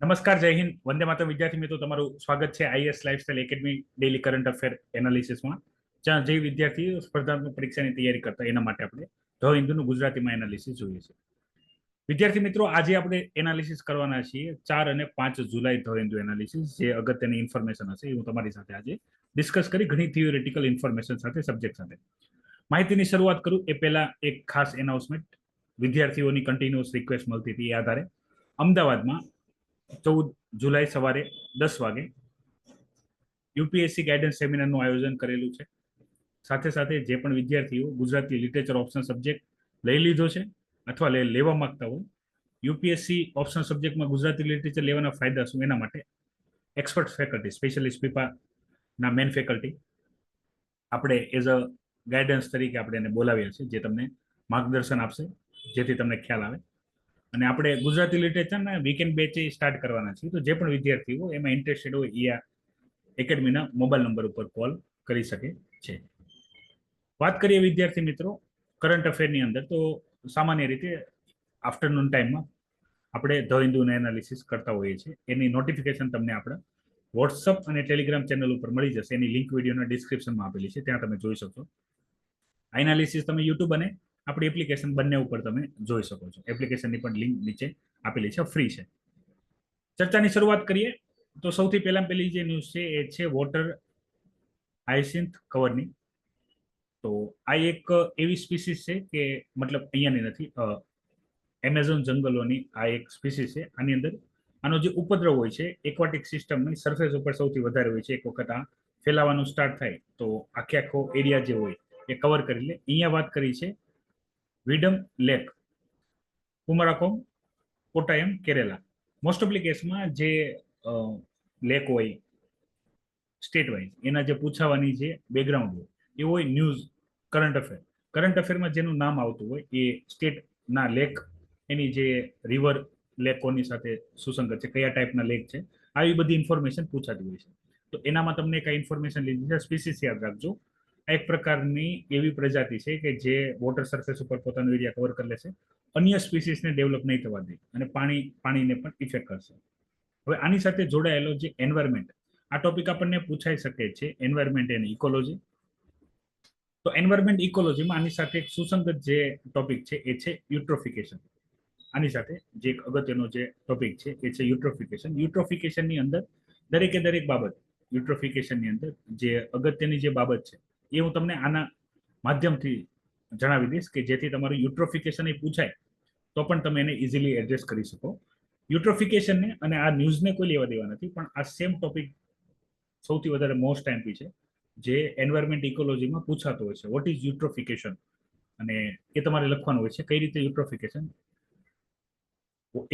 નમસ્કાર, જય હિન્દ, વંદે માતરમ. વિદ્યાર્થી મિત્રો, તમારું સ્વાગત છે I S lifestyle academy daily current affair એનાલિસિસમાં. જ્યાં જે વિદ્યાર્થીઓ સ્પર્ધાત્મક પરીક્ષાની તૈયારી કરતા એના માટે આપણે ધ હિન્દુનું ગુજરાતીમાં એનાલિસિસ જોઈએ છે. વિદ્યાર્થી મિત્રો, આજે આપણે એનાલિસિસ કરવાના છીએ 4 અને 5 જુલાઈ ધ હિન્દુ એનાલિસિસ. જે અગત્યની ઇન્ફોર્મેશન હશે એ હું તમારી સાથે આજે ડિસ્કસ કરી, ઘણી થિયોરિટિકલ ઇન્ફોર્મેશન સાથે, સબ્જેક્ટ સાથે. માહિતીની શરૂઆત કરું એ પહેલા એક ખાસ એનાઉન્સમેન્ટ. વિદ્યાર્થીઓની કન્ટિન્યુઅસ રિક્વેસ્ટ મળતી હતી એ આધારે અમદાવાદમાં 14 જુલાઈ સવારે 10 વાગે યુપીએસસી ગાઈડન્સ સેમિનારનું આયોજન કરેલું છે. સાથે સાથે જે પણ વિદ્યાર્થીઓ ગુજરાતી લિટરેચર ઓપ્શન સબ્જેક્ટ લઈ લીધો છે અથવા લેવા માંગતા હોય, યુપીએસસી ઓપ્શન સબ્જેક્ટમાં ગુજરાતી લિટરેચર લેવાના ફાયદા શું, એના માટે એક્સપર્ટ ફેકલ્ટી, સ્પેશિયલિસ્ટ પીપાના મેન ફેકલ્ટી આપણે એઝ અ ગાઈડન્સ તરીકે આપણે એને બોલાવ્યા છે, જે તમને માર્ગદર્શન આપશે જેથી તમને ખ્યાલ આવે. અને આપણે ગુજરાતી લિટરેચરના વીકેન્ડ બેચ સ્ટાર્ટ કરવાના છીએ. તો જે પણ વિદ્યાર્થીઓ એમાં ઇન્ટરેસ્ટેડ હોય એ આ એકેડમીના મોબાઈલ નંબર ઉપર કોલ કરી શકે છે. વાત કરીએ વિદ્યાર્થી મિત્રો કરંટ અફેરની અંદર, તો સામાન્ય રીતે આફ્ટરનૂન ટાઈમમાં આપણે ધ હિન્દુનું એનાલિસિસ કરતા હોઈએ છીએ. એની નોટિફિકેશન તમને આપણા વોટ્સઅપ અને ટેલિગ્રામ ચેનલ ઉપર મળી જશે. એની લિંક વિડીયોના ડિસ્ક્રિપ્શનમાં આપેલી છે, ત્યાં તમે જોઈ શકશો. આ એનાલિસિસ તમે યુટ્યુબ અને આપણી એપ્લિકેશન બંને ઉપર તમે જોઈ શકો છો. એપ્લિકેશનની પણ લિંક નીચે આપેલી છે, ફ્રી છે. ચર્ચાની શરૂઆત કરીએ તો સૌથી પહેલી જે ન્યૂઝ છે એ છે વોટર હાયસિન્થ કવરની. તો આ એક એવી સ્પીસીસ છે કે મતલબ અહીંયાની નથી, એમેઝોન જંગલોની આ એક સ્પીસીસ છે. આની અંદર આનો જે ઉપદ્રવ હોય છે એક્વાટિક સિસ્ટમની સરફેસ ઉપર સૌથી વધારે હોય છે. એક વખત આ ફેલાવાનું સ્ટાર્ટ થાય તો આખો એરિયા જે હોય એ કવર કરી લે. અહીંયા વાત કરી છે વિડમ લેક, કુમારાકોમ, કોટાયમ, કેરેલા. મોસ્ટ ઓફલી કેસમાં જે લેક હોય સ્ટેટ વાઇઝ, એના જે પૂછાવાની જે બેકગ્રાઉન્ડ હોય એ હોય ન્યૂઝ, કરંટ અફેર. કરંટ અફેરમાં જેનું નામ આવતું હોય એ સ્ટેટના લેક, એની જે રિવર લેકોની સાથે સુસંગત છે, કયા ટાઈપના લેક છે, આવી બધી ઇન્ફોર્મેશન પૂછાતી હોય છે. તો એનામાં તમને કઈ ઇન્ફોર્મેશન લીધી છે, સ્પીસીસ યાદ રાખજો. એક પ્રકારની એવી પ્રજાતિ છે કે જે વોટર સરફેસ ઉપર પોતાનો એરિયા કવર કરી લેશે, અન્ય સ્પીસીસને ડેવલપ નહીં થવા દે અને પાણીને પણ ઇફેક્ટ કરશે. હવે આની સાથે જોડાયેલો જે એન્વાયરમેન્ટ, આ ટોપિક આપણને પૂછાઈ શકે છે, એન્વાયરમેન્ટ એન્ડ ઇકોલોજી. તો એન્વાયરમેન્ટ ઇકોલોજીમાં આની સાથે એક સુસંગત જે ટોપિક છે એ છે યુટ્રોફિકેશન. આની સાથે જે એક અગત્યનો જે ટોપિક છે એ છે યુટ્રોફિકેશન. યુટ્રોફિકેશનની અંદર દરેક બાબત, યુટ્રોફિકેશનની અંદર જે અગત્યની જે બાબત છે એ હું તમને આના માધ્યમથી જણાવી દઈશ કે જેથી તમારું યુટ્રોફિકેશન એ પૂછાય તો પણ તમે એને ઇઝીલી એડ્રેસ કરી શકો. યુટ્રોફિકેશનને અને આ ન્યૂઝને કોઈ લેવા દેવા નથી, પણ આ સેમ ટોપિક સૌથી વધારે મોસ્ટ ટાઈમથી છે જે એન્વાયરમેન્ટ ઇકોલોજીમાં પૂછાતો હોય છે. વોટ ઇઝ યુટ્રોફિકેશન, અને એ તમારે લખવાનું હોય છે કઈ રીતે યુટ્રોફિકેશન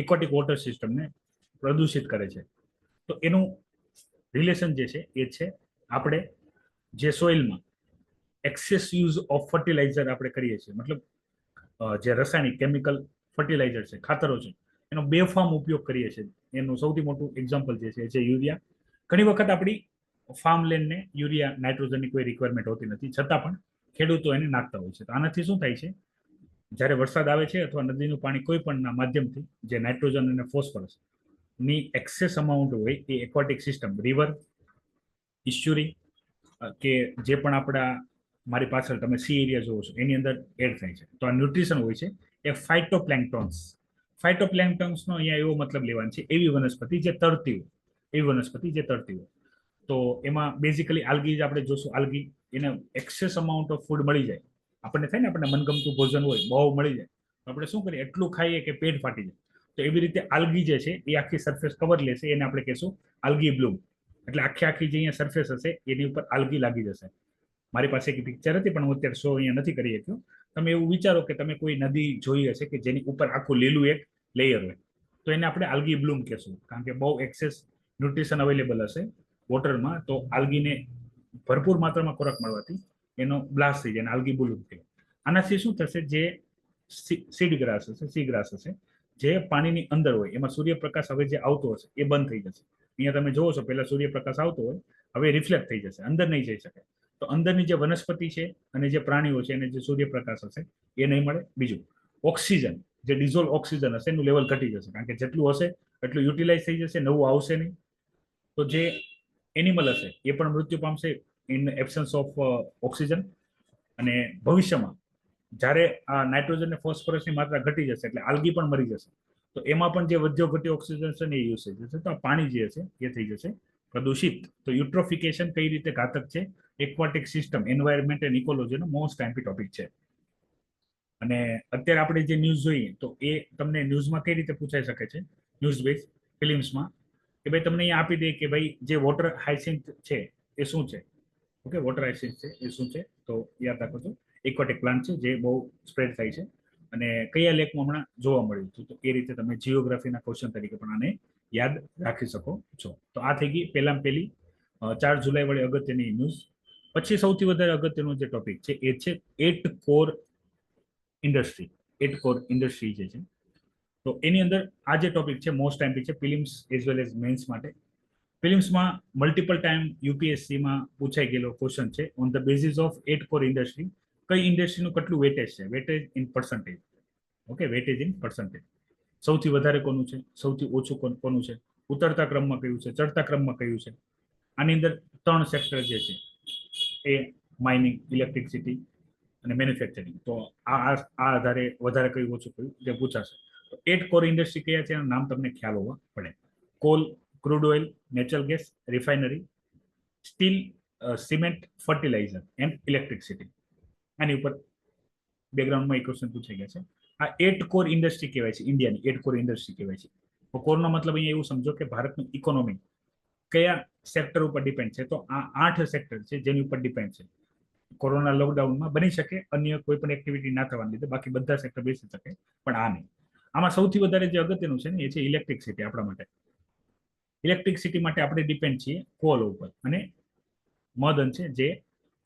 એક્વાટિક વોટર સિસ્ટમને પ્રદૂષિત કરે છે. તો એનું રિલેશન જે છે એ છે આપણે જે સોઇલમાં એક્સેસ યુઝ ઓફ ફર્ટિલાઇઝર આપણે કરીએ છીએ, મતલબ જે રાસાયણિક કેમિકલ ફર્ટિલાઇઝર છે, ખાતરો છે, એનો બેફામ ઉપયોગ કરીએ છીએ. એનું સૌથી મોટું એક્ઝામ્પલ જે છે યુરિયા. ઘણી વખત આપણી ફાર્મ લેન્ડને યુરિયા, નાઇટ્રોજનની કોઈ રિક્વાયરમેન્ટ હોતી નથી, છતાં પણ ખેડૂતો એને નાખતા હોય છે. તો આનાથી શું થાય છે, જ્યારે વરસાદ આવે છે અથવા નદીનું પાણી કોઈ પણ માધ્યમથી જે નાઇટ્રોજન અને ફોસ્ફરસ ની એક્સેસ અમાઉન્ટ હોય એ એક્વાટિક સિસ્ટમ, રિવર, ઇસ્ચ્યુરી કે જે પણ આપણા મારી પાછળ તમે સી એરિયા જોવો છો એની અંદર એડ થાય છે. તો આ ન્યુટ્રિશન હોય છે એ ફાઇટોપ્લેન્ક્ટોન્સ. ફાઇટોપ્લેન્ક્ટોન્સનો અહીંયા એવો મતલબ લેવાનો છે એવી વનસ્પતિ જે તરતી હોય, એવી વનસ્પતિ જે તરતી હોય. તો એમાં બેઝિકલી આલ્ગી આપણે જોશું, આલ્ગી એને એક્સેસ અમાઉન્ટ ઓફ ફૂડ મળી જાય. આપણને થાય ને, આપણને મનગમતું ભોજન હોય, બહુ મળી જાય તો આપણે શું કરીએ, એટલું ખાઈએ કે પેટ ફાટી જાય. તો એવી રીતે આલ્ગી જે છે એ આખી સરફેસ કવર લેશે, એને આપણે કહેશું આલ્ગી બ્લૂમ. એટલે આખી જે અહીંયા સરફેસ હશે એની ઉપર આલ્ગી લાગી જશે. મારી પાસે એક પિક્ચર હતી પણ હું અત્યારે શો અહીંયા નથી કરી શક્યો. તમે એવું વિચારો કે તમે કોઈ નદી જોઈ હશે કે જેની ઉપર આખું લીલું એક લેયર હોય, તો એને આપણે આલ્ગી બ્લૂમ કહેશું. કારણ કે બહુ એક્સેસ ન્યુટ્રિશન અવેલેબલ હશે વોટરમાં, તો આલ્ગીને ભરપૂર માત્રામાં ખોરાક મળવાથી એનો બ્લાસ્ટ થઈ જાય, આલ્ગી બ્લૂમ કહેવાય. આનાથી શું થશે, જે સીડ ગ્રાસ હશે, સી ગ્રાસ હશે, જે પાણીની અંદર હોય, એમાં સૂર્યપ્રકાશ હવે જે આવતો હશે એ બંધ થઈ જશે. અહીંયા તમે જોવો છો પહેલા સૂર્યપ્રકાશ આવતો હોય, હવે રિફ્લેક્ટ થઈ જશે, અંદર નહીં જઈ શકે. તો અંદરની જે વનસ્પતિ છે અને જે પ્રાણીઓ છે એને જે સૂર્યપ્રકાશ હશે એ નહીં મળે. બીજું, ઓક્સિજન, જે ડિઝોલ્વ ઓક્સિજન હશે એનું લેવલ ઘટી જશે, કારણ કે જેટલું હશે એટલું યુટિલાઇઝ થઈ જશે, નવું આવશે નહીં. તો જે એનિમલ હશે એ પણ મૃત્યુ પામશે ઇન એબ્સન્સ ઓફ ઓક્સિજન. અને ભવિષ્યમાં જ્યારે આ નાઇટ્રોજન અને ફોસ્ફરસની માત્રા ઘટી જશે એટલે આલ્ગી પણ મરી જશે. તો એમાં પણ જે વધ્યો ઘટ્યો ઓક્સિજન છે ને એ યુઝ થઈ જશે. તો આ પાણી જે છે એ થઈ જશે પ્રદૂષિત. તો યુટ્રોફિકેશન કઈ રીતે ઘાતક છે, એક્વાટિક સિસ્ટમ, એન્વાયરમેન્ટ એન્ડ ઇકોલોજીનો મોસ્ટ આઈમ્પી ટોપિક છે. અને અત્યારે આપણે જે ન્યૂઝ જોઈએ તો એ તમને ન્યૂઝમાં કઈ રીતે પૂછાઈ શકે છે, ન્યૂઝ બેઝ ફિલ્મ્સમાં, કે ભાઈ તમને અહીંયા આપી દે કે ભાઈ જે વોટર હાયસિન્થ છે એ શું છે. ઓકે, વોટર હાયસિન્થ છે એ શું છે, તો યાદ રાખો છો એક્વાટિક પ્લાન્ટ છે જે બહુ સ્પ્રેડ થાય છે અને કયા લેકમાં હમણાં જોવા મળ્યું હતું. તો એ રીતે તમે જીઓગ્રાફીના ક્વેશ્ચન તરીકે પણ આને યાદ રાખી શકો છો. તો આ થઈ ગઈ પહેલામાં પહેલી 4 જુલાઈ વાળી અગત્યની ન્યૂઝ. પછી સૌથી વધારે અગત્યનો જે ટોપિક છે એ છે 8 કોર ઇન્ડસ્ટ્રી. 8 કોર ઇન્ડસ્ટ્રી જે છે તો એની અંદર આ જે ટોપિક છે મોસ્ટ ટાઈમ છે prelims as well as mains માટે. ફિલ્મ્સમાં મલ્ટિપલ ટાઈમ યુપીએસસીમાં પૂછાઈ ગયેલો ક્વેશ્ચન છે on the basis of 8 core industry. કઈ ઇન્ડસ્ટ્રીનું કેટલું વેટેજ છે, weightage in percentage. Okay, weightage in percentage. સૌથી વધારે કોનું છે, સૌથી ઓછું કોનું છે, ઉતરતા ક્રમમાં કયું છે, ચડતા ક્રમમાં કયું છે. આની અંદર 3 સેક્ટર જે છે એ માઇનિંગ, ઇલેક્ટ્રિસિટી અને મેન્યુફેક્ચરિંગ. તો આ આધારે વધારે કયું ઓછું કયું જે પૂછાશે. તો 8 કોર ઇન્ડસ્ટ્રી કયા છે એનું નામ તમને ખ્યાલ હોવા પડે. Coal, crude oil, natural gas, refinery, steel, cement, fertiliser and electricity. આની ઉપર બેકગ્રાઉન્ડમાં એક ક્વેશ્ચન પૂછાઈ ગયા છે. આ 8 કોર ઇન્ડસ્ટ્રી કહેવાય છે, ઇન્ડિયાની 8 કોર ઇન્ડસ્ટ્રી કહેવાય છે. તો કોરનો મતલબ અહીંયા એવું સમજો કે ભારતનું ઇકોનોમી કયા સેક્ટર ઉપર ડિપેન્ડ છે. તો આ 8 સેક્ટર છે જેની ઉપર ડિપેન્ડ છે. કોરોના લોકડાઉનમાં બની શકે અન્ય કોઈ પણ એક્ટિવિટી ના થવાને લીધે બાકી બધા સેક્ટર બેસી શકે, પણ આ નહીં. આમાં સૌથી વધારે જે અગત્યનું છે ને એ છે ઇલેક્ટ્રિસિટી. આપણા માટે ઇલેક્ટ્રિસિટી માટે આપણે ડિપેન્ડ છીએ કોલ ઉપર અને મધન છે જે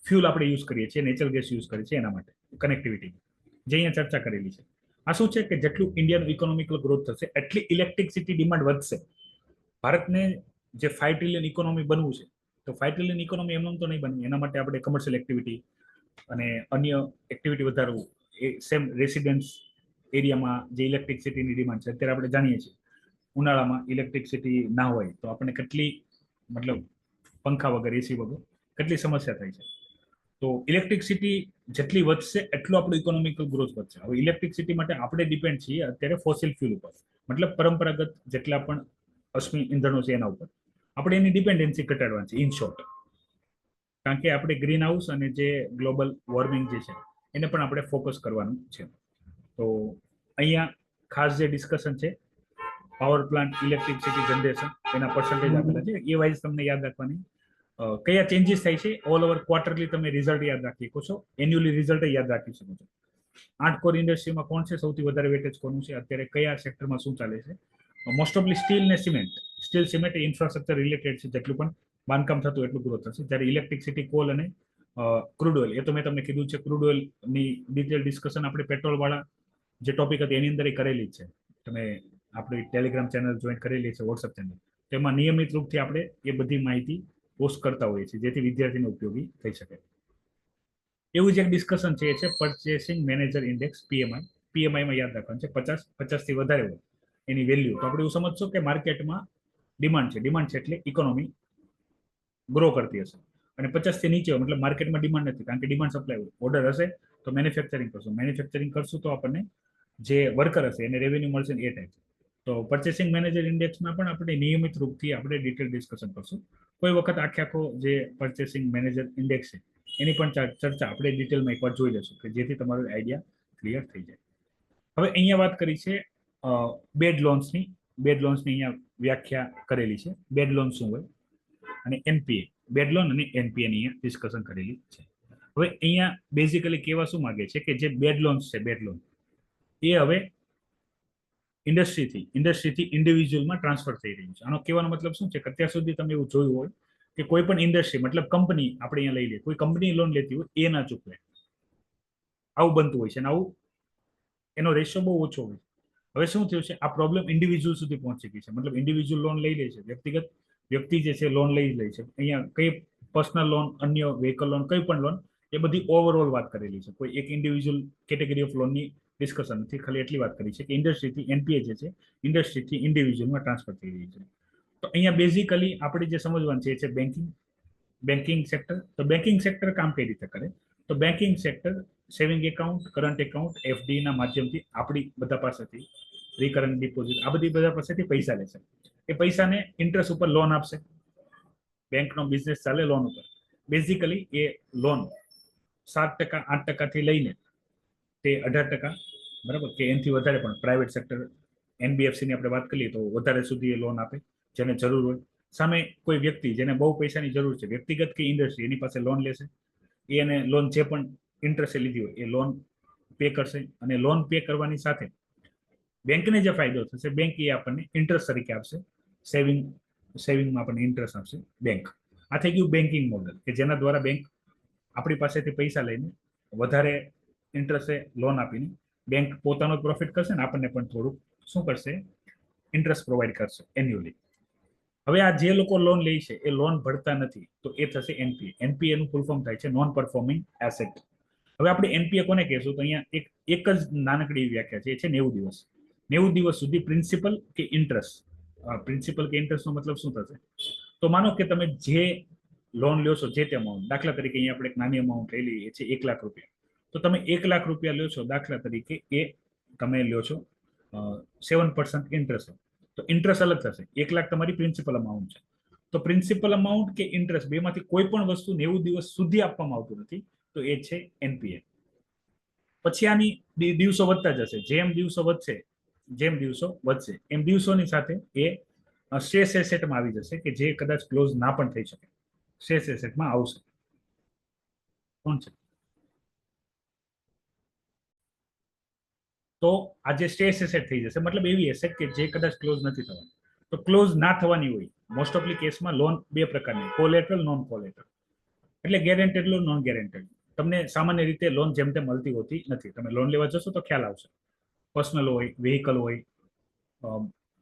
ફ્યુલ આપણે યુઝ કરીએ છીએ, નેચરલ ગેસ યુઝ કરીએ છીએ એના માટે કનેક્ટિવિટી, જે અહીંયા ચર્ચા કરેલી છે. આ શું છે કે જેટલું ઇન્ડિયાનું ઇકોનોમિકલ ગ્રોથ થશે એટલી ઇલેક્ટ્રિસિટી ડિમાન્ડ વધશે. ભારતને જે 5 ટ્રિલિયન ઇકોનોમી બનવું છે તો 5 ટ્રિલિયન ઇકોનોમી એમ તો નહીં બને. એના માટે આપણે કમર્શિયલ એક્ટિવિટી અને અન્ય એક્ટિવિટી વધારવું. એ સેમ રેસિડેન્સ એરિયામાં જે ઇલેક્ટ્રિસિટીની ડિમાન્ડ છે અત્યારે આપણે જાણીએ છીએ ઉનાળામાં ઇલેક્ટ્રિસિટી ના હોય તો આપણને કેટલી મતલબ પંખા વગર, એસી વગર કેટલી સમસ્યા થાય છે. તો ઇલેક્ટ્રિસિટી જેટલી વધશે એટલું આપણું ઇકોનોમિકલ ગ્રોથ વધશે. હવે ઇલેક્ટ્રિસિટી માટે આપણે ડિપેન્ડ છીએ અત્યારે ફોસિલ ફ્યુલ ઉપર, મતલબ પરંપરાગત જેટલા પણ અશ્મિ ઇંધણો છે એના ઉપર આપણે એની ડિપેન્ડન્સી ઘટાડવાની છે ઇન શોર્ટ. કારણ કે આપણે ગ્રીન હાઉસ અને જે ગ્લોબલ વોર્મિંગ જે છે એને પણ આપણે ફોકસ કરવાનું છે. તો અહીંયા ખાસ જે ડિસ્કશન છે પાવર પ્લાન્ટ, ઇલેક્ટ્રિસિટી જનરેશન એના પર્સન્ટેજ આપેલા છે. એ વાઇઝ તમને યાદ રાખવાની. કયા ચેન્જીસ થાય છે ઓલ ઓવર ક્વાર્ટરલી તમે રિઝલ્ટ યાદ રાખી શકો છો, એન્યુઅલી રિઝલ્ટ યાદ રાખી શકો છો. 8 કોર ઇન્ડસ્ટ્રીમાં કોણ છે, સૌથી વધારે વેટેજ કોનું છે, અત્યારે કયા સેક્ટરમાં શું ચાલે છે. મોસ્ટ ઓફલી સ્ટીલ ને સિમેન્ટ. સ્ટીલ સિમેન્ટ એ ઇન્ફ્રાસ્ટ્રક્ચર રિલેટેડ છે, જેટલું પણ બાંધકામ થતું એટલું ગ્રોથ થશે. જ્યારે ઇલેક્ટ્રિસિટી, કોલ અને ક્રૂડ ઓઇલ એ તો મેં તમને કીધું છે. ક્રૂડ ઓઇલની ડિટેલ ડિસ્કશન આપણે પેટ્રોલ વાળા જે ટોપિક હતી એની અંદર કરેલી છે. તમે આપણી ટેલિગ્રામ ચેનલ જોઈન કરેલી છે, વોટ્સઅપ ચેનલ, તેમાં નિયમિત રૂપથી આપણે એ બધી માહિતી પોસ્ટ કરતા હોઈએ છીએ જેથી વિદ્યાર્થીને ઉપયોગી થઈ શકે. એવું જ એક ડિસ્કશન છે એ છે પરચેસિંગ મેનેજર ઇન્ડેક્સ, પીએમઆઈ. પીએમઆઈમાં યાદ રાખવાનું છે 50 થી વધારે હોય એની વેલ્યુ. તો આપણે એવું સમજશો કે માર્કેટમાં ડિમાન્ડ છે. ડિમાન્ડ છે એટલે ઇકોનોમી ગ્રો કરતી હશે. અને 50 થી નીચે હોય મતલબ માર્કેટમાં ડિમાન્ડ નથી, કારણ કે ડિમાન્ડ સપ્લાય હોય. ઓર્ડર હશે તો મેન્યુફેક્ચરિંગ કરશું, મેન્યુફેક્ચરિંગ કરશું તો આપણને જે વર્કર હશે એને રેવન્યુ મળશે ને એ ટાઈપ. તો પરચેસિંગ મેનેજર ઇન્ડેક્સમાં પણ આપણે નિયમિત રૂપથી આપણે ડિટેલ ડિસ્કશન કરશું. કોઈ વખત આખો જે પરચેસિંગ મેનેજર ઇન્ડેક્સ છે એની પણ ચર્ચા આપણે ડિટેલમાં એકવાર જોઈ લેશું કે જેથી તમારો આઈડિયા ક્લિયર થઈ જાય. હવે અહીંયા વાત કરી છે બેડ લોન્સની. બેડ લોન્સની અહીંયા વ્યાખ્યા કરેલી છે. બેડ લોન શું હોય અને એનપીએ, બેડ લોન અને એનપીએ ની અહીંયા ડિસ્કશન કરેલી છે. હવે અહીંયા બેઝિકલી કેવા શું માંગે છે કે જે બેડ લોન્સ છે, બેડ લોન એ હવે ઇન્ડસ્ટ્રીથી ઇન્ડિવિજ્યુઅલમાં ટ્રાન્સફર થઈ રહ્યું છે. આનો કહેવાનો મતલબ શું છે કે અત્યાર સુધી તમે એવું જોયું હોય કે કોઈ પણ ઇન્ડસ્ટ્રી મતલબ કંપની આપણે અહીંયા લઈ લઈએ, કોઈ કંપની લોન લેતી હોય એ ના ચૂકવે, આવું બનતું હોય છે અને આવું એનો રેશિયો બહુ ઓછો હોય. હવે શું થયું છે, આ પ્રોબ્લેમ ઇન્ડિવિજ્યુઅલ સુધી પહોંચી ગઈ છે. મતલબ ઇન્ડિવિજ્યુઅલ લોન લઈ લે છે, વ્યક્તિગત વ્યક્તિ જે છે લોન લઈ લે છે. અહીંયા કઈ પર્સનલ લોન, અન્ય વ્હીકલ લોન, કઈ પણ લોન, એ બધી ઓવરઓલ વાત કરેલી છે. કોઈ એક ઇન્ડિવિજ્યુઅલ કેટેગરી ઓફ લોનની ડિસ્કશન નથી, ખાલી એટલી વાત કરી છે કે ઇન્ડસ્ટ્રીથી એનપીએ જે છે ઇન્ડસ્ટ્રીથી ઇન્ડિવિજ્યુઅલમાં ટ્રાન્સફર થઈ રહી છે. તો અહીંયા બેઝિકલી આપણે જે સમજવાનું છે એ છે બેન્કિંગ સેક્ટર. તો બેન્કિંગ સેક્ટર કામ કઈ રીતે કરે? તો banking sector saving account, current account, FD ના માધ્યમથી આપણી બધા પાસેથી રિકરન્ટ ડિપોઝિટ આ બધી બધા પાસેથી પૈસા લેશે. એ પૈસાને ઇન્ટરેસ્ટ ઉપર લોન આપશે. બેંકનો બિઝનેસ ચાલે લોન ઉપર. બેઝિકલી એ લોન 7%, 8%થી લઈને તે 18%, બરાબર, કે એનાથી વધારે પણ પ્રાઇવેટ સેક્ટર એનબીએફસીની આપણે વાત કરીએ તો વધારે સુધી એ લોન આપે જેને જરૂર હોય. સામે કોઈ વ્યક્તિ જેને બહુ પૈસાની જરૂર છે, વ્યક્તિગત કે ઇન્ડસ્ટ્રી, એની પાસે લોન લેશે. એને લોન જે પણ ઇન્ટરેસ્ટ લીધી હોય એ લોન પે કરશે, અને લોન પે કરવાની સાથે બેંકને જે ફાયદો થશે, બેંક એ આપણને ઇન્ટરેસ્ટ તરીકે આપશે. સેવિંગમાં આપણને ઇન્ટરેસ્ટ આપશે બેંક. આ થઈ ગયું બેન્કિંગ મોડલ, કે જેના દ્વારા બેંક આપણી પાસેથી પૈસા લઈને વધારે ઇન્ટરેસ્ટે લોન આપીને બેંક પોતાનો પ્રોફિટ કરશે ને આપણને પણ થોડુંક શું કરશે, ઇન્ટરેસ્ટ પ્રોવાઈડ કરશે એન્યુઅલી. હવે આ જે લોકો લોન લે છે એ લોન ભરતા નથી, તો એ થશે એનપીએ. એનપીએ નું ફૂલ ફોર્મ થાય છે નોન પરફોર્મિંગ એસેટ. હવે આપણે એનપીએ કોને કહેશું? તો અહીંયા એક જ નાનકડી વ્યાખ્યા છે, એ છે 90 દિવસ. 90 દિવસ સુધી પ્રિન્સિપલ કે ઇન્ટરેસ્ટ. પ્રિન્સિપલ કે ઇન્ટરેસ્ટનો મતલબ શું થશે? તો માનો કે તમે જે લોન લ્યો છો જે તે અમાઉન્ટ, દાખલા તરીકે અહીંયા આપણે એક નાની અમાઉન્ટ લઈ લઈએ છે 1 લાખ રૂપિયા. તો તમે 1 લાખ રૂપિયા લ્યો છો દાખલા તરીકે, એ તમે લ્યો છો 7% ઇન્ટરેસ્ટ. તો ઇન્ટરેસ્ટ અલગ થશે. 1 લાખ તમારી પ્રિન્સિપલ અમાઉન્ટ છે. તો પ્રિન્સિપલ અમાઉન્ટ કે ઇન્ટરેસ્ટ બેમાંથી કોઈ પણ વસ્તુ 90 દિવસ સુધી આપવામાં આવતું નથી, તો એ છે એનપીએ. પછી આની દિવસો વધતા જશે. જેમ દિવસો વધશે એમ દિવસોની સાથે એ સ્ટ્રેસ એસેટમાં આવી જશે, કે જે કદાચ ક્લોઝ ના પણ થઈ શકે, સ્ટ્રેસ એસેટમાં આવશે. કોણ છે? તો આ જે સ્ટ્રેસ એસેટ થઈ જશે, મતલબ એવી એસેટ કે જે કદાચ ક્લોઝ નથી થવાની. તો ક્લોઝ ના થવાની હોય મોસ્ટ ઓફલી કેસમાં લોન બે પ્રકારની, કોલેટરલ, નોન કોલેટરલ. એટલે ગેરેન્ટેડ લોન, નોન ગેરેન્ટેડ. તમને સામાન્ય રીતે લોન જેમ તેમ મળતી હોતી નથી. તમે લોન લેવા જશો તો ખ્યાલ આવશે. પર્સનલ હોય, વેહિકલ હોય,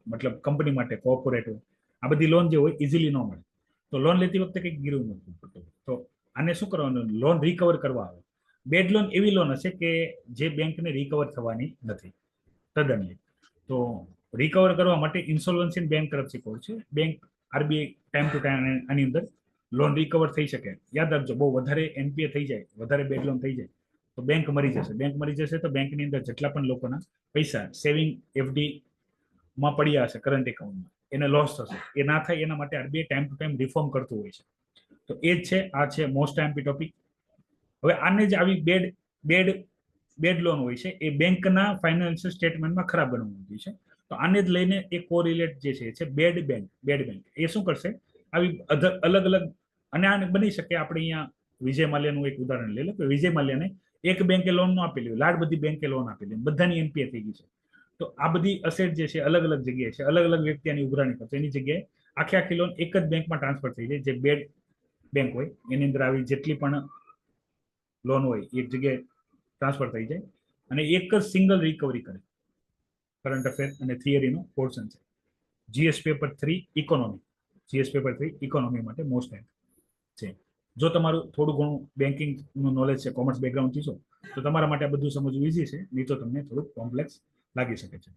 મતલબ કંપની માટે, કોર્પોરેટ હોય, આ બધી લોન જે હોય ઇઝીલી ન મળે. તો લોન લેતી વખતે કંઈક ગીરવું નથી પડતું. તો આને શું કરવાનું? લોન રિકવર કરવા આવે. બેડ લોન એવી લોન હશે કે જે બેંકને રિકવર થવાની નથી તદ્દન. તો રિકવર કરવા માટે ઇન્સોલ્વન્સી બેંક તરફથી કોડ છે. Bank RBI time to time આની અંદર લોન રિકવર થઈ શકે. યાદ રાખજો, બહુ વધારે એનપીએ થઈ જાય, વધારે બેડ લોન થઈ જાય તો બેંક મરી જશે. બેંક મરી જશે તો બેંકની અંદર જેટલા પણ લોકોના પૈસા સેવિંગ એફડી માં પડ્યા હશે, કરંટ એકાઉન્ટમાં, એને લોસ થશે. એ ના થાય એના માટે RBI time to time reform કરતું હોય છે. તો એ જ છે, આ છે મોસ્ટ આઈએમપી ટોપિક. હવે આને જ આવી બેડ લોન હોય છે એ બેંકના ફાઇનાન્શિયલ સ્ટેટમેન્ટમાં ખરાબ ગણવામાં છે. તો આને જ લઈને એક કોરિલેટ જે છે બેડ બેંક. એ શું કરશે? આવી અલગ અલગ, અને આને બની શકે આપણે અહીંયા વિજય માલ્યાનું એક ઉદાહરણ લઈ લો કે વિજય માલ્યાને એક બેંકે લોન ન આપેલી હોય, લાડ બધી બેંકે લોન આપેલી, બધાની એનપીએ થઈ ગઈ છે. તો આ બધી અસેટ જે છે અલગ અલગ જગ્યાએ છે, અલગ અલગ વ્યક્તિ આની ઉઘરાણી કરશે. એની જગ્યાએ આખી લોન એક જ બેંકમાં ટ્રાન્સફર થઈ જાય. જે બેડ બેંક હોય એની અંદર આવી જેટલી પણ લોન હોય એક જગ્યાએ ટ્રાન્સફર થઈ જાય, અને એક જ સિંગલ રિકવરી કરે. કરંટ અફેર અને થિયરીનો પોર્શન છે. GS paper 3 economy. GS paper 3 economy માટે મોસ્ટ છે. જો તમારું થોડું ઘણું બેન્કિંગનું નોલેજ છે, કોમર્સ બેકગ્રાઉન્ડથી છો, તો તમારા માટે આ બધું સમજવું ઈઝી છે. નહીં તો તમને થોડુંક કોમ્પ્લેક્સ લાગી શકે છે.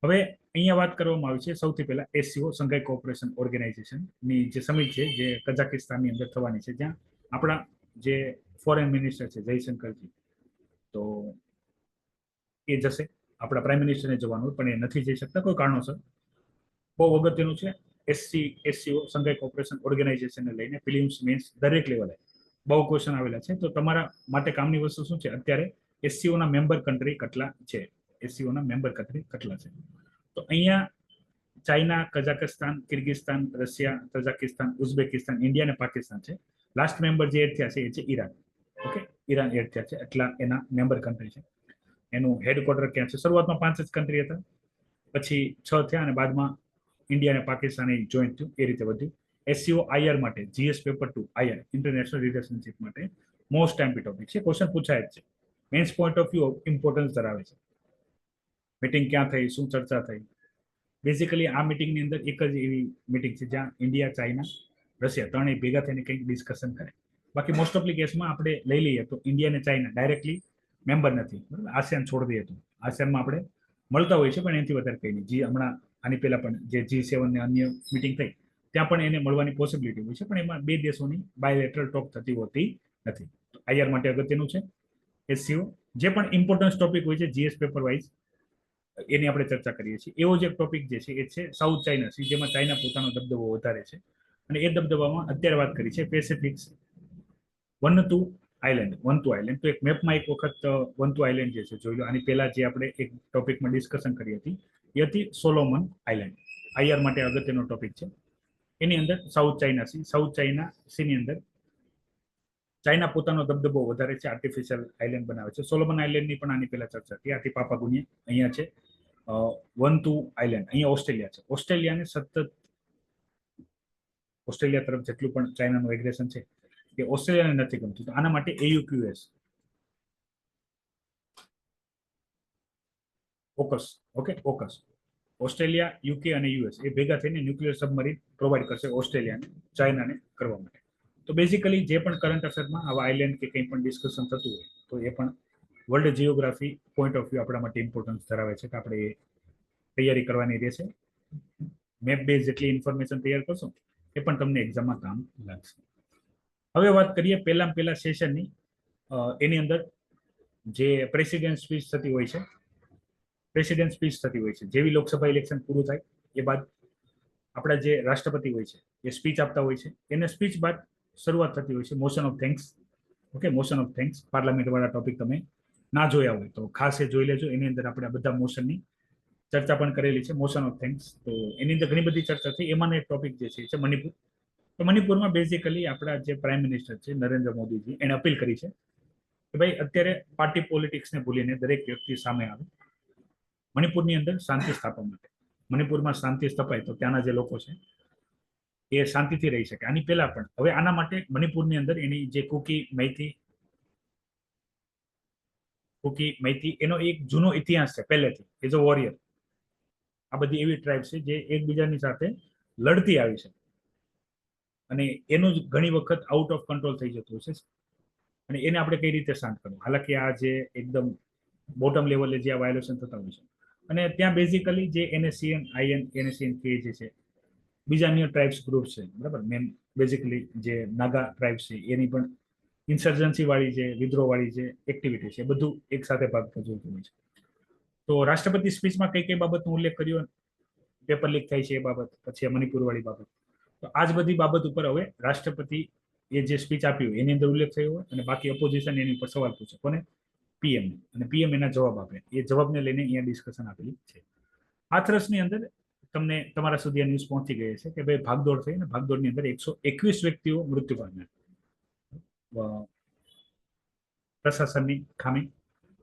હવે અહીંયા વાત કરવામાં આવી છે સૌથી પહેલા એસસીઓ, સંઘાઈ કોઓપરેશન ઓર્ગેનાઇઝેશનની જે સમિટ છે જે કઝાકિસ્તાનની અંદર થવાની છે, જ્યાં આપણા જે ફોરેન મિનિસ્ટર છે જયશંકરજી, તો એ જશે. આપણા પ્રાઇમ મિનિસ્ટરને જવાનું, પણ એ નથી જઈ શકતા કોઈ કારણોસર. બહુ અગત્યનું છે. એસસીઓ, સંઘાઈ કોઓપરેશન ઓર્ગેનાઇઝેશનને લઈને ફિલિમ્સ, મેન્સ દરેક લેવલે બહુ ક્વેશ્ચન આવેલા છે. તો તમારા માટે કામની વસ્તુ શું છે? અત્યારે એસસીઓના મેમ્બર કન્ટ્રી કેટલા છે? એસસીઓના મેમ્બર કન્ટ્રી કેટલા છે? તો અહીંયા China, Kazakhstan, Kyrgyzstan, Russia, Tajikistan, Uzbekistan, India અને પાકિસ્તાન છે. લાસ્ટ મેમ્બર જે એડ થયા છે એ છે ઈરાન. ઓકે, ઈરાન એડ થયા છે. એટલા એના મેમ્બર કન્ટ્રી છે. એનું હેડક્વાર્ટર ક્યાં છે? શરૂઆતમાં 5 જ કન્ટ્રી હતા, પછી 6 થયા, અને બાદમાં ઇન્ડિયા અને પાકિસ્તાન જોઈન્ટ થયું. એ રીતે વધ્યું. એસસીઓ આઈઆર માટે GS paper 2 IR international relationship માટે મોસ્ટ ટાઈમ ટોપિક છે. ક્વેશ્ચન પૂછાય જ છે. Mains point of view importance ધરાવે છે. મીટિંગ ક્યાં થઈ, શું ચર્ચા થઈ? બેઝિકલી આ મીટિંગની અંદર એક જ એવી મીટિંગ છે જ્યાં ઇન્ડિયા, ચાઇના, રશિયા ત્રણેય ભેગા થઈને કંઈક ડિસ્કશન કરે. બાકી મોસ્ટ ઓફલી કેસમાં આપણે લઈ લઈએ તો ઇન્ડિયા અને ચાઇના ડાયરેક્ટલી મેમ્બર નથી, બરાબર. આસિયાન છોડી દઈએ તો આસિયાનમાં આપણે મળતા હોય છે, પણ એનાથી વધારે કંઈ નહીં. જે હમણાં આની પહેલા પણ જે G7 ને અન્ય મિટિંગ થઈ ત્યાં પણ એને મળવાની પોસિબિલિટી હોય છે, પણ એમાં બે દેશોની બાયલેટરલ ટોક થતી હોતી નથી. આઈઆર માટે અગત્યનું છે એસસીઓ. જે પણ ઇમ્પોર્ટન્ટ ટોપિક હોય છે જીએસ પેપર વાઇઝ એની આપણે ચર્ચા કરીએ છીએ. એવો જ એક ટોપિક જે છે એ છે સાઉથ ચાઇના સી, જેમાં ચાઇના પોતાનો દબદબો વધારે છે. અને એ દબદબામાં અત્યારે વાત કરી છે પેસિફિક વનતુ આઇલેન્ડ. તો એક મેપમાં એક વખત વનતુ આઇલેન્ડ જે છે જોઈ લો. આની પહેલા જે આપણે એક ટોપિકમાં ડિસ્કશન કરી હતી એ હતી સોલોમન આઇલેન્ડ. આઈઆર માટે અગત્યનો ટોપિક છે. એની અંદર સાઉથ ચાઇના સીની અંદર ચાઇના પોતાનો દબદબો વધારે છે, આર્ટિફિશિયલ આઇલેન્ડ બનાવે છે. સોલોમન આઇલેન્ડની પણ આની પહેલા ચર્ચા હતી. આથી પાપાગુની અહીંયા છે. વનતુ આઇલેન્ડ અહીંયા ઓસ્ટ્રેલિયા છે. ઓસ્ટ્રેલિયા તરફ જેટલું પણ ચાઇનાનું એગ્રેશન છે એ ઓસ્ટ્રેલિયાને નથી ગમતું. તો આના માટે AUKUS ઓકસ ઓસ્ટ્રેલિયા, યુકે અને યુએસ એ ભેગા થઈને ન્યુક્લિયર સબમરીન પ્રોવાઈડ કરશે ઓસ્ટ્રેલિયાને, ચાઇનાને કરવા માટે. તો બેઝિકલી જે પણ કરંટ અફેરમાં આવા આઇલેન્ડ કે કંઈ પણ ડિસ્કશન થતું હોય તો એ પણ world geography point of view આપણા માટે ઇમ્પોર્ટન્સ ધરાવે છે કે આપણે એ તૈયારી કરવાની રહેશે. મેપ બેઝ જેટલી ઇન્ફોર્મેશન તૈયાર કરશો એ પણ તમને એક્ઝામમાં કામ લાગશે. હવે વાત કરીએ પહેલા સેશનની. એની અંદર જે પ્રેસિડેન્ટ સ્પીચ થતી હોય છે, જેવી લોકસભા ઇલેક્શન પૂરું થાય એ બાદ આપણા જે રાષ્ટ્રપતિ હોય છે એ સ્પીચ આપતા હોય છે. એને સ્પીચ બાદ શરૂઆત થતી હોય છે motion of thanks. Motion of thanks parliament વાળા ટોપિક તમે ના જોયા હોય તો ખાસ એ જોઈ લેજો. એની અંદર આપણે બધા મોશનની ચર્ચા પણ કરેલી છે, મોશન ઓફ થેન્ક્સ. તો એની અંદર ઘણી બધી ચર્ચા થઈ. એમાંનો એક ટોપિક જે છે મણિપુર. તો મણિપુરમાં બેઝિકલી આપણા જે પ્રાઇમ મિનિસ્ટર છે નરેન્દ્ર મોદીજી એને અપીલ કરી છે કે ભાઈ અત્યારે પાર્ટી પોલિટિક્સને ભૂલીને દરેક વ્યક્તિ સામે આવે, મણિપુરની અંદર શાંતિ સ્થાપવા માટે. મણિપુરમાં શાંતિ સ્થપાય તો ત્યાંના જે લોકો છે એ શાંતિથી રહી શકે. આની પહેલા પણ હવે આના માટે મણિપુરની અંદર એની જે કુકી મૈતી એનો એક જૂનો ઇતિહાસ છે પહેલેથી. એઝ અ વોરિયર આ બધી એવી ટ્રાઇબ છે જે એકબીજાની સાથે લડતી આવી છે અને એનું જ ઘણી વખત આઉટ ઓફ કંટ્રોલ થઈ જતું છે. અને એને આપણે કઈ રીતે શાંત કરવું. હાલાકી આ જે એકદમ બોટમ લેવલે જે આ વાયોલેશન થતા હોય છે અને ત્યાં બેઝિકલી જે NSCN કે જે છે બીજા અન્ય ટ્રાઇબ્સ ગ્રુપ છે, બરાબર. મેન બેઝિકલી જે નાગા ટ્રાઇબ્સ છે એની પણ ઇન્સર્જન્સી વાળી જે વિદ્રોહ વાળી જે એક્ટિવિટી છે બધું એક સાથે ભાગ ભજવતું હોય છે. તો રાષ્ટ્રપતિ સ્પીચમાં કઈ કઈ બાબતનો ઉલ્લેખ કર્યો, પેપર લીક થાય છે એ બાબત, પછી મણિપુર વાળી બાબત. તો આ જ બધી બાબત ઉપર હવે રાષ્ટ્રપતિ એ જે સ્પીચ આપ્યું એની અંદર ઉલ્લેખ થયો હોય અને બાકી ઓપોઝિશન એની ઉપર સવાલ પૂછે કોને, PM. અને PM એના જવાબ આપે. એ જવાબને લઈને અહીંયા ડિસ્કશન આપેલી છે. હાથરસની અંદર તમને તમારા સુધી આ ન્યૂઝ પહોંચી ગઈ છે કે ભાઈ ભાગદોડ થઈ ને ભાગદોડની અંદર 121 વ્યક્તિઓ મૃત્યુ પામ્યા. પ્રશાસનની ખામી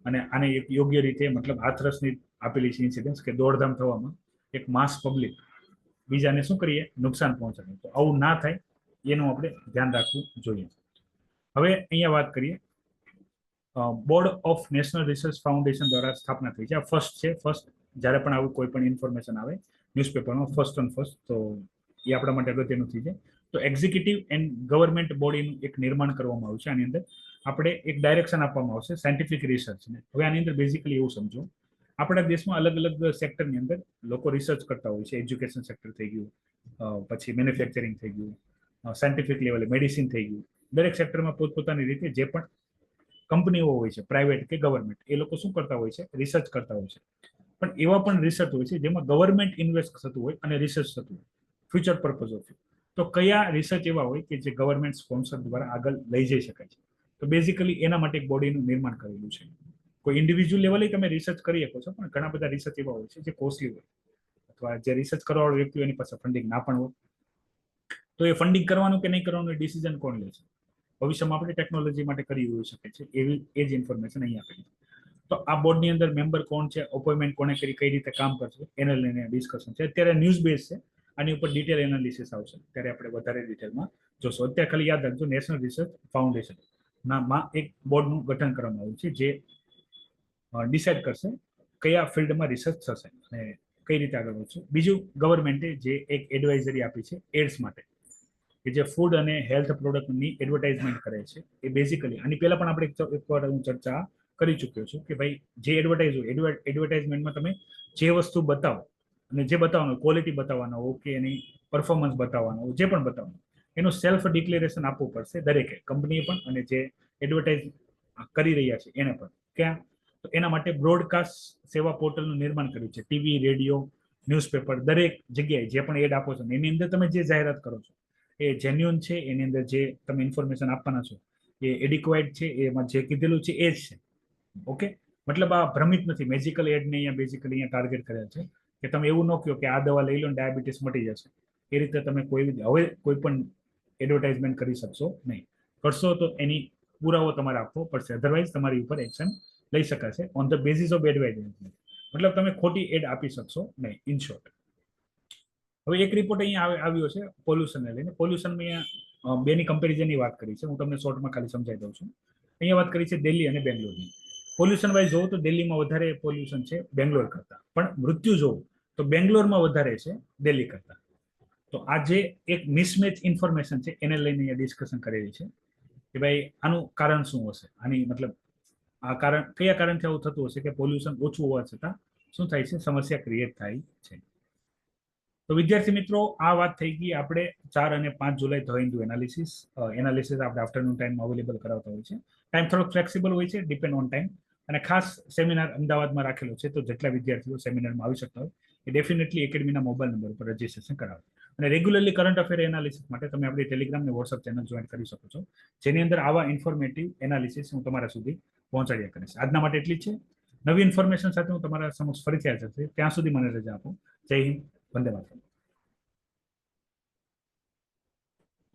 અને આને એક યોગ્ય રીતે મતલબ હાથરસની આપેલી છે ઇન્સિડન્સ કે દોડધામ થવામાં એક માસ પબ્લિક બીજાને શું કરીએ નુકસાન પહોંચાડે. તો આવું ના થાય એનું આપણે ધ્યાન રાખવું જોઈએ. હવે અહીંયા વાત કરીએ board of national research foundation દ્વારા સ્થાપના થઈ છે. આ ફર્સ્ટ જ્યારે પણ આવું કોઈ પણ ઇન્ફોર્મેશન આવે ન્યૂઝપેપરમાં ફર્સ્ટ તો એ આપણા માટે અગત્યનું થઈ છે. તો એક્ઝિક્યુટિવ એન્ડ ગવર્મેન્ટ બોડીનું એક નિર્માણ કરવામાં આવ્યું છે. આની અંદર આપણે એક ડાયરેક્શન આપવામાં આવશે સાયન્ટિફિક રિસર્ચને. હવે આની અંદર બેઝિકલી એવું સમજો આપણા દેશમાં અલગ અલગ સેક્ટરની અંદર લોકો રિસર્ચ કરતા હોય છે. એજ્યુકેશન સેક્ટર થઈ ગયું, પછી મેન્યુફેક્ચરિંગ થઈ ગયું, સાયન્ટિફિક લેવલે મેડિસિન થઈ ગયું. દરેક સેક્ટરમાં પોતપોતાની રીતે જે પણ કંપનીઓ હોય છે પ્રાઇવેટ કે ગવર્મેન્ટ એ લોકો શું કરતા હોય છે રિસર્ચ કરતા હોય છે. પણ એવા પણ રિસર્ચ હોય છે જેમાં ગવર્મેન્ટ ઇન્વેસ્ટ થતું હોય અને રિસર્ચ થતું હોય ફ્યુચર પર્પઝ ઓફ. તો કયા રિસર્ચ એવા હોય કે જે ગવર્મેન્ટ સ્પોન્સર દ્વારા આગળ લઈ જઈ શકાય છે. તો બેઝિકલી એના માટે એક બોડીનું નિર્માણ કરેલું છે. કોઈ ઇન્ડિવિજ્યુઅલ લેવલે તમે રિસર્ચ કરી શકો છો, પણ ઘણા બધા રિસર્ચ એવા હોય છે જે કોસ્ટલી હોય અથવા જે રિસર્ચ કરવાવાળો વ્યક્તિ એની પાસે ફંડિંગ ના પણ હોય. તો એ ફંડિંગ કરવાનું કે નહીં કરવાનું એ ડિસિઝન કોણ લે છે. ભવિષ્યમાં આપણે ટેકનોલોજી માટે કરી હોઈ શકે છે એવી એ જ ઇન્ફોર્મેશન અહીંયા આપેલી. તો આ બોર્ડની અંદર મેમ્બર કોણ છે, અપોઇન્ટમેન્ટ કોને કરી, કઈ રીતે કામ કરશે એને લઈને ડિસ્કશન છે. અત્યારે ન્યૂઝ બેઝ છે, આની ઉપર ડિટેલ એનાલિસિસ આવશે ત્યારે આપણે વધારે ડિટેલમાં જોશો. અત્યારે ખાલી યાદ રાખજો નેશનલ રિસર્ચ ફાઉન્ડેશન નામાં એક બોર્ડનું ગઠન કરવામાં આવ્યું છે જે ડિસાઇડ કરશે કયા ફિલ્ડમાં રિસર્ચ થશે અને કઈ રીતે આગળ વધશે. બીજું ગવર્મેન્ટે જે એક એડવાઇઝરી આપી છે એડ્સ માટે કે જે ફૂડ અને હેલ્થ પ્રોડક્ટની એડવર્ટાઇઝમેન્ટ કરે છે એ બેઝિકલી આની પહેલા પણ આપણે એકવાર હું ચર્ચા કરી ચૂક્યો છું કે ભાઈ જે એડવર્ટાઇઝમેન્ટમાં તમે જે વસ્તુ બતાવો અને જે બતાવવાનું ક્વોલિટી બતાવવાનો હો કે એની પરફોર્મન્સ બતાવવાનો હો, જે પણ બતાવવાનું એનું સેલ્ફ ડિક્લેરેશન આપવું પડશે દરેકે, કંપનીએ પણ અને જે એડવર્ટાઇઝ કરી રહ્યા છે એને પણ. ક્યાં? તો એના માટે બ્રોડકાસ્ટ સેવા પોર્ટલનું નિર્માણ કર્યું છે. ટીવી, રેડિયો, ન્યૂઝપેપર, દરેક જગ્યાએ જે પણ એડ આપો છો એની અંદર તમે જે જાહેરાત કરો છો એ જેન્યુઅન છે, એની અંદર જે તમે ઇન્ફોર્મેશન આપવાના છો એ એડિક્વાઇડ છે, એમાં જે કીધેલું છે એ જ છે. ઓકે, મતલબ આ ભ્રમિત નથી. મેજિકલ એડને અહીંયા બેઝિકલી અહીંયા ટાર્ગેટ કરેલ છે કે તમે એવું ન કહો કે આ દવા લઈ લો ને ડાયાબિટીસ મટી જશે. એ રીતે તમે હવે કોઈ પણ એડવર્ટાઇઝમેન્ટ કરી શકશો નહીં. કરશો તો એની પુરાવો તમારે આપવો પડશે, અધરવાઇઝ તમારી ઉપર એક્શન લઈ શકાશે on the basis of advertisement. મતલબ તમે ખોટી એડ આપી શકશો નહીં, ઇન શોર્ટ. હવે એક રિપોર્ટ અહીંયા આવ્યો છે પોલ્યુશનને લઈને. પોલ્યુશનમાં અહીંયા બેની કમ્પેરિઝનની વાત કરી છે. હું તમને શોર્ટમાં ખાલી સમજાવી દઉં છું. અહીંયા વાત કરી છે દિલ્હી અને બેંગ્લોરની. પોલ્યુશન વાઇઝ જોવું તો દિલ્હીમાં વધારે પોલ્યુશન છે બેંગ્લોર કરતા, પણ મૃત્યુ જોવું તો બેંગ્લોરમાં વધારે છે દિલ્હી કરતા. તો આ જે એક મિસમેચ ઇન્ફોર્મેશન છે એને લઈને અહીંયા ડિસ્કશન કરેલી છે કે ભાઈ આનું કારણ શું હશે, આની મતલબ આ કારણ કયા કારણથી આવું થતું હશે કે પોલ્યુશન ઓછું હોવા છતાં શું થાય છે, સમસ્યા ક્રિએટ થાય છે. તો વિદ્યાર્થી મિત્રો, આ વાત થઈ ગઈ આપણે 4 અને 5 જુલાઈ ધ હિન્દુ એનાલિસિસ આપણે આફ્ટરનૂન ટાઈમમાં અવેલેબલ કરાવતા હોય છે. ટાઈમ થોડોક ફ્લેક્સિબલ હોય છે, ડિપેન્ડ ઓન ટાઈમ. અને ખાસ સેમિનાર અમદાવાદમાં રાખેલો છે, તો જેટલા વિદ્યાર્થીઓ સેમિનારમાં આવી શકતા હોય એ ડેફિનેટલી એકેડમીના મોબાઈલ નંબર પર રજીસ્ટ્રેશન કરાવે. અને રેગ્યુલરલી કરંટ અફેર એનાલિસિસ માટે તમે આપણી ટેલિગ્રામ અને વોટ્સઅપ ચેનલ જોઈન કરી શકો છો, જેની અંદર આવા ઇન્ફોર્મેટિવ એનાલિસિસ હું તમારા સુધી પહોંચાડ્યા કરીશ. આજના માટે એટલી જ છે. નવી ઇન્ફોર્મેશન સાથે હું તમારા સમક્ષ ફરીથી હાજર થઈશ. ત્યાં સુધી મને રજા આપો. જય હિન્દ, વંદે માતરમ.